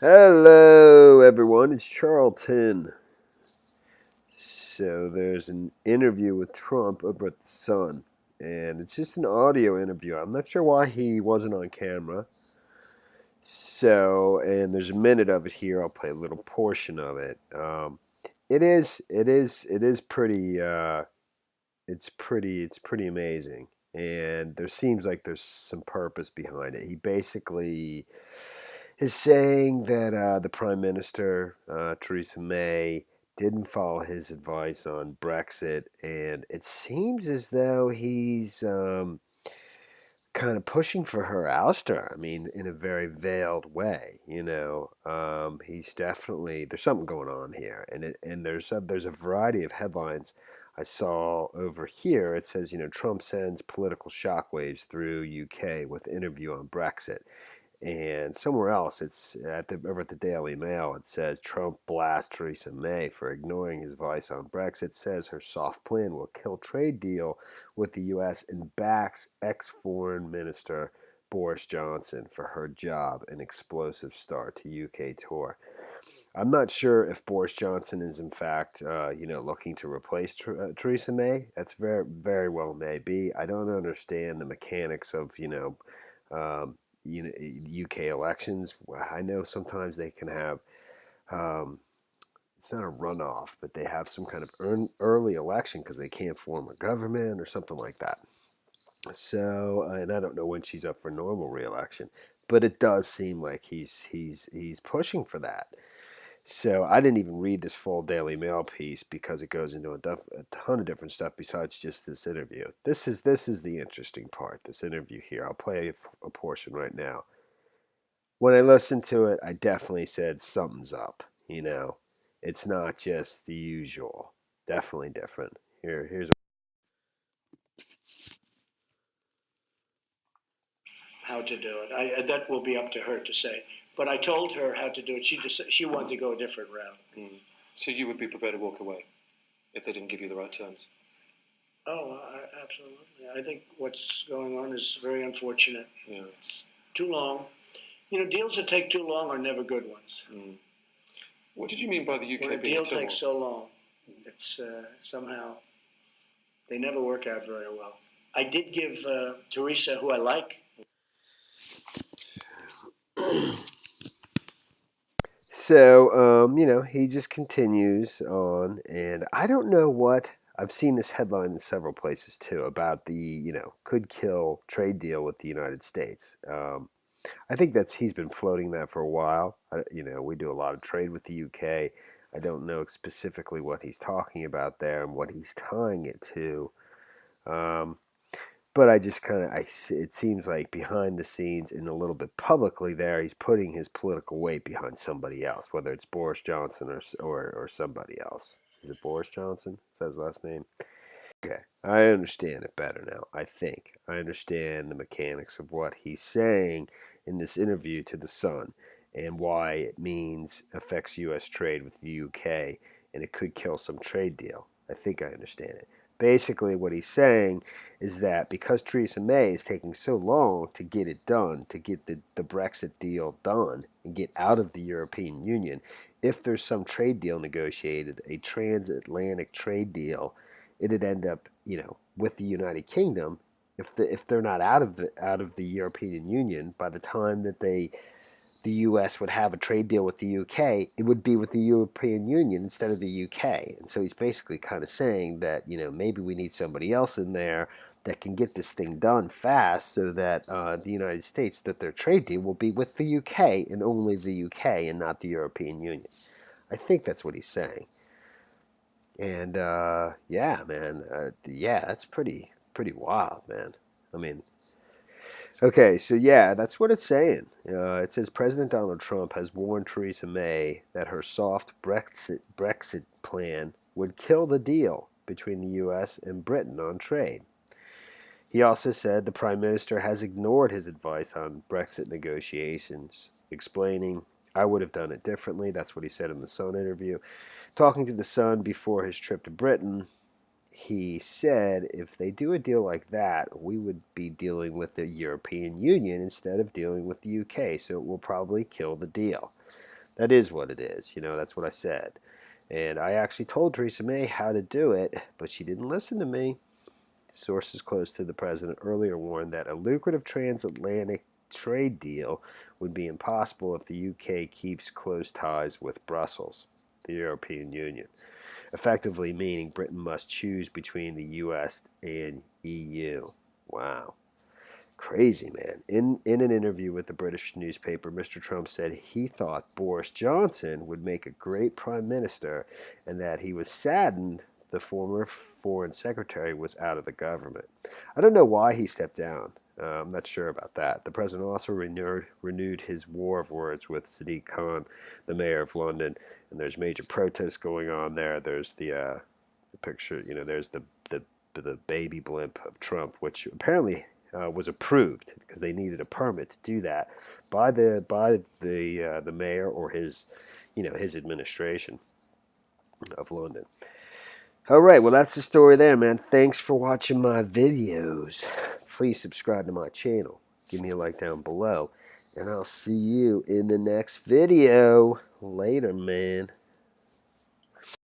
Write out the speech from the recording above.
Hello, everyone. It's Charlton. So there's an interview with Trump over at the Sun, and it's just an audio interview. I'm not sure why he wasn't on camera. And there's a minute of it here. I'll play a little portion of it. It is pretty. It's pretty amazing, and there seems like there's some purpose behind it. He basically is saying that the Prime Minister, Theresa May, didn't follow his advice on Brexit, and it seems as though he's kind of pushing for her ouster. I mean, in a very veiled way. He's definitely there's something going on here, and there's a variety of headlines I saw over here. It says, Trump sends political shockwaves through UK with interview on Brexit. And somewhere else, it's over at the Daily Mail. It says Trump blasts Theresa May for ignoring his advice on Brexit. Says her soft plan will kill trade deal with the U.S. and backs ex-foreign minister Boris Johnson for her job. An explosive start to UK tour. I'm not sure if Boris Johnson is in fact, looking to replace Theresa May. That's very well may be. I don't understand the mechanics of, um, UK elections. I know sometimes they can have, um, it's not a runoff, but they have some kind of early election because they can't form a government or something like that. So, and I don't know when she's up for normal reelection, but it does seem like he's pushing for that. So I didn't even read this full Daily Mail piece because it goes into a ton of different stuff besides just this interview. This is the interesting part. This interview here. I'll play a portion right now. When I listened to it, I definitely said something's up. It's not just the usual. Definitely different. Here's how to do it. That will be up to her to say. But I told her how to do it. She wanted to go a different route. So you would be prepared to walk away if they didn't give you the right terms? Oh, absolutely. I think what's going on is very unfortunate. Yeah. It's too long. Deals that take too long are never good ones. What did you mean by the UK when a being deal takes so long, it's somehow they never work out very well. I did give Theresa, who I like. So, he just continues on, and I don't know what. I've seen this headline in several places too about the, could kill trade deal with the United States. I think he's been floating that for a while. We do a lot of trade with the UK. I don't know specifically what he's talking about there and what he's tying it to. But I just it seems like behind the scenes and a little bit publicly there, he's putting his political weight behind somebody else, whether it's Boris Johnson or somebody else. Is it Boris Johnson? Is that his last name? Okay, I understand it better now. I think I understand the mechanics of what he's saying in this interview to the Sun and why it affects U.S. trade with the UK and it could kill some trade deal. I think I understand it. Basically, what he's saying is that because Theresa May is taking so long to get it done, to get the Brexit deal done and get out of the European Union, if there's some trade deal negotiated, a transatlantic trade deal, it'd end up, with the United Kingdom, if they're not out of the European Union by the time that the U.S. would have a trade deal with the U.K., it would be with the European Union instead of the U.K. And so he's basically kind of saying that, maybe we need somebody else in there that can get this thing done fast so that the United States, that their trade deal will be with the UK and only the UK and not the European Union. I think that's what he's saying. And yeah, man, that's pretty wild, man. I mean, okay, so yeah, that's what it's saying. It says President Donald Trump has warned Theresa May that her soft Brexit plan would kill the deal between the U.S. and Britain on trade. He also said the Prime Minister has ignored his advice on Brexit negotiations, explaining, I would have done it differently. That's what he said in the Sun interview. Talking to the Sun before his trip to Britain, he said if they do a deal like that, we would be dealing with the European Union instead of dealing with the UK, so it will probably kill the deal. that is what it is. That's what I said. And I actually told Theresa May how to do it, but she didn't listen to me. Sources close to the president earlier warned that a lucrative transatlantic trade deal would be impossible if the UK keeps close ties with Brussels, the European Union, effectively meaning Britain must choose between the US and EU. Wow. Crazy, man. In an interview with the British newspaper, Mr. Trump said he thought Boris Johnson would make a great prime minister and that he was saddened the former foreign secretary was out of the government. I don't know why he stepped down. I'm not sure about that. The president also renewed his war of words with Sadiq Khan, the mayor of London, and there's major protests going on there. There's the picture, there's the baby blimp of Trump, which apparently was approved because they needed a permit to do that by the mayor or his administration of London. All right, well, that's the story there, man. Thanks for watching my videos. Please subscribe to my channel. Give me a like down below. And I'll see you in the next video. Later, man.